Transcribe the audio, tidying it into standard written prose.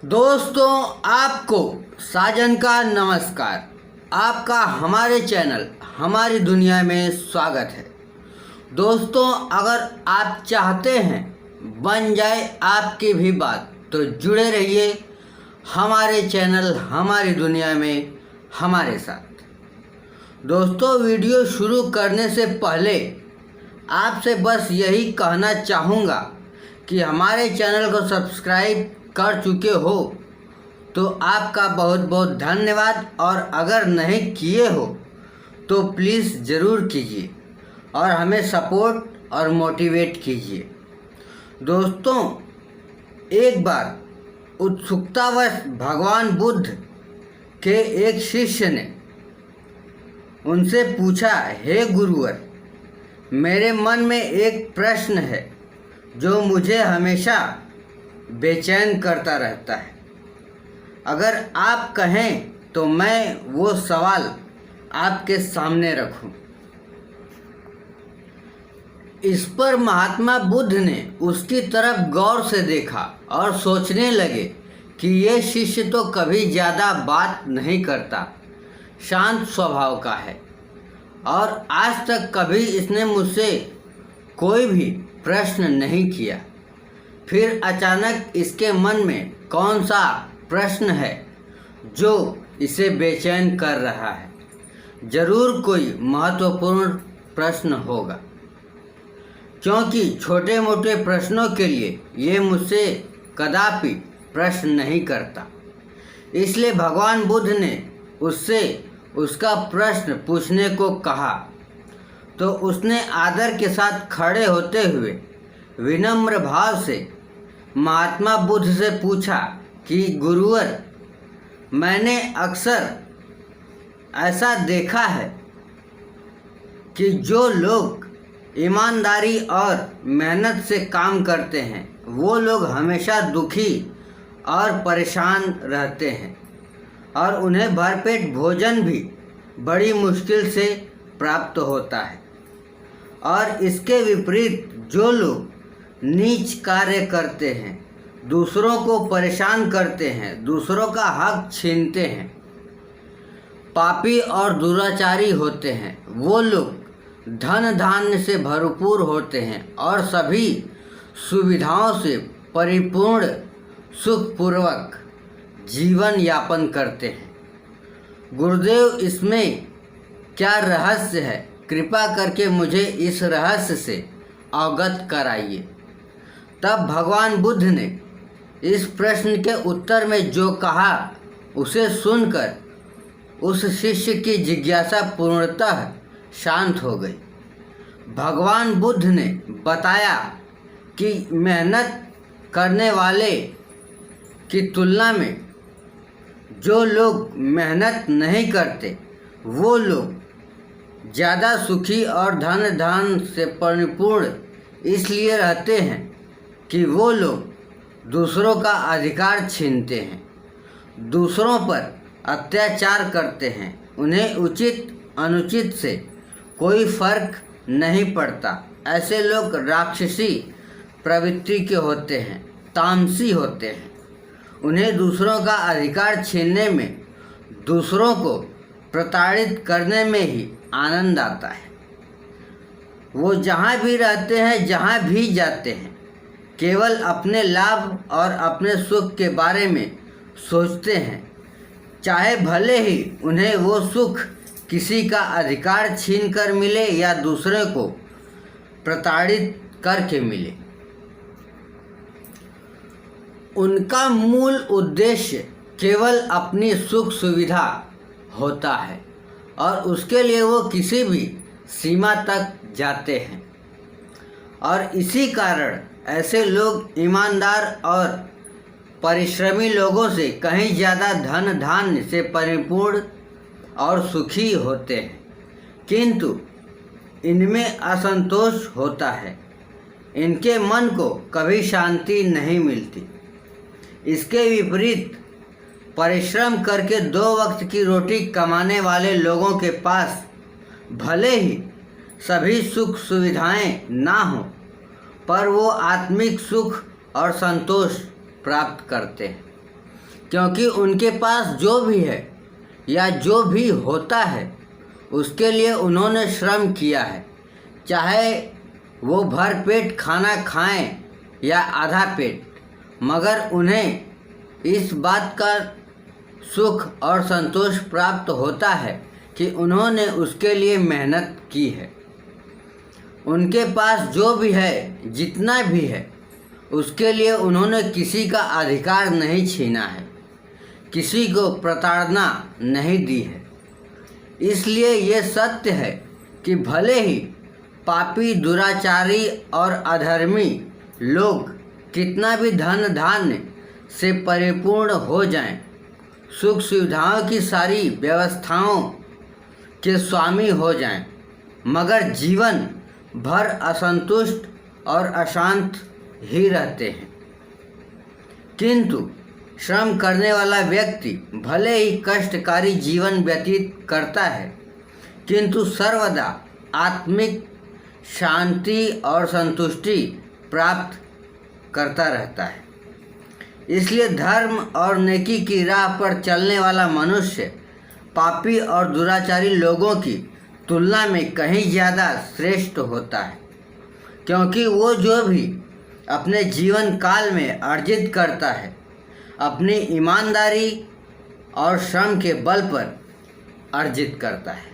दोस्तों, आपको साजन का नमस्कार। आपका हमारे चैनल हमारी दुनिया में स्वागत है। दोस्तों, अगर आप चाहते हैं बन जाए आपकी भी बात तो जुड़े रहिए हमारे चैनल हमारी दुनिया में हमारे साथ। दोस्तों, वीडियो शुरू करने से पहले आपसे बस यही कहना चाहूँगा कि हमारे चैनल को सब्सक्राइब कर चुके हो तो आपका बहुत बहुत धन्यवाद, और अगर नहीं किए हो तो प्लीज़ ज़रूर कीजिए और हमें सपोर्ट और मोटिवेट कीजिए। दोस्तों, एक बार उत्सुकतावश भगवान बुद्ध के एक शिष्य ने उनसे पूछा, हे गुरुवर, मेरे मन में एक प्रश्न है जो मुझे हमेशा बेचैन करता रहता है। अगर आप कहें तो मैं वो सवाल आपके सामने रखूं। इस पर महात्मा बुद्ध ने उसकी तरफ गौर से देखा और सोचने लगे कि ये शिष्य तो कभी ज़्यादा बात नहीं करता, शांत स्वभाव का है और आज तक कभी इसने मुझसे कोई भी प्रश्न नहीं किया। फिर अचानक इसके मन में कौन सा प्रश्न है जो इसे बेचैन कर रहा है। जरूर कोई महत्वपूर्ण प्रश्न होगा, क्योंकि छोटे मोटे प्रश्नों के लिए ये मुझसे कदापि प्रश्न नहीं करता। इसलिए भगवान बुद्ध ने उससे उसका प्रश्न पूछने को कहा तो उसने आदर के साथ खड़े होते हुए विनम्र भाव से महात्मा बुद्ध से पूछा कि गुरुवर, मैंने अक्सर ऐसा देखा है कि जो लोग ईमानदारी और मेहनत से काम करते हैं वो लोग हमेशा दुखी और परेशान रहते हैं और उन्हें भरपेट भोजन भी बड़ी मुश्किल से प्राप्त होता है। और इसके विपरीत जो लोग नीच कार्य करते हैं, दूसरों को परेशान करते हैं, दूसरों का हक छीनते हैं, पापी और दुराचारी होते हैं, वो लोग धन धान्य से भरपूर होते हैं और सभी सुविधाओं से परिपूर्ण सुखपूर्वक जीवन यापन करते हैं। गुरुदेव, इसमें क्या रहस्य है? कृपा करके मुझे इस रहस्य से अवगत कराइए। तब भगवान बुद्ध ने इस प्रश्न के उत्तर में जो कहा उसे सुनकर उस शिष्य की जिज्ञासा पूर्णतः शांत हो गई। भगवान बुद्ध ने बताया कि मेहनत करने वाले की तुलना में जो लोग मेहनत नहीं करते वो लोग ज़्यादा सुखी और धन धान से परिपूर्ण इसलिए रहते हैं कि वो लोग दूसरों का अधिकार छीनते हैं, दूसरों पर अत्याचार करते हैं, उन्हें उचित अनुचित से कोई फर्क नहीं पड़ता। ऐसे लोग राक्षसी प्रवृत्ति के होते हैं, तामसी होते हैं। उन्हें दूसरों का अधिकार छीनने में, दूसरों को प्रताड़ित करने में ही आनंद आता है। वो जहाँ भी रहते हैं, जहाँ भी जाते हैं, केवल अपने लाभ और अपने सुख के बारे में सोचते हैं, चाहे भले ही उन्हें वो सुख किसी का अधिकार छीन कर मिले या दूसरे को प्रताड़ित करके मिले। उनका मूल उद्देश्य केवल अपनी सुख सुविधा होता है और उसके लिए वो किसी भी सीमा तक जाते हैं। और इसी कारण ऐसे लोग ईमानदार और परिश्रमी लोगों से कहीं ज़्यादा धन धान्य से परिपूर्ण और सुखी होते हैं, किंतु इनमें असंतोष होता है। इनके मन को कभी शांति नहीं मिलती। इसके विपरीत परिश्रम करके 2 वक्त की रोटी कमाने वाले लोगों के पास भले ही सभी सुख सुविधाएं ना हों, पर वो आत्मिक सुख और संतोष प्राप्त करते हैं। क्योंकि उनके पास जो भी है या जो भी होता है उसके लिए उन्होंने श्रम किया है, चाहे वो भर पेट खाना खाएं या आधा पेट, मगर उन्हें इस बात का सुख और संतोष प्राप्त होता है कि उन्होंने उसके लिए मेहनत की है। उनके पास जो भी है, जितना भी है, उसके लिए उन्होंने किसी का अधिकार नहीं छीना है, किसी को प्रताड़ना नहीं दी है। इसलिए ये सत्य है कि भले ही पापी, दुराचारी और अधर्मी लोग कितना भी धन धान्य से परिपूर्ण हो जाएं, सुख सुविधाओं की सारी व्यवस्थाओं के स्वामी हो जाएं, मगर जीवन भर असंतुष्ट और अशांत ही रहते हैं। किंतु श्रम करने वाला व्यक्ति भले ही कष्टकारी जीवन व्यतीत करता है, किंतु सर्वदा आत्मिक शांति और संतुष्टि प्राप्त करता रहता है। इसलिए धर्म और नेकी की राह पर चलने वाला मनुष्य पापी और दुराचारी लोगों की तुलना में कहीं ज़्यादा श्रेष्ठ होता है, क्योंकि वो जो भी अपने जीवन काल में अर्जित करता है, अपनी ईमानदारी और श्रम के बल पर अर्जित करता है।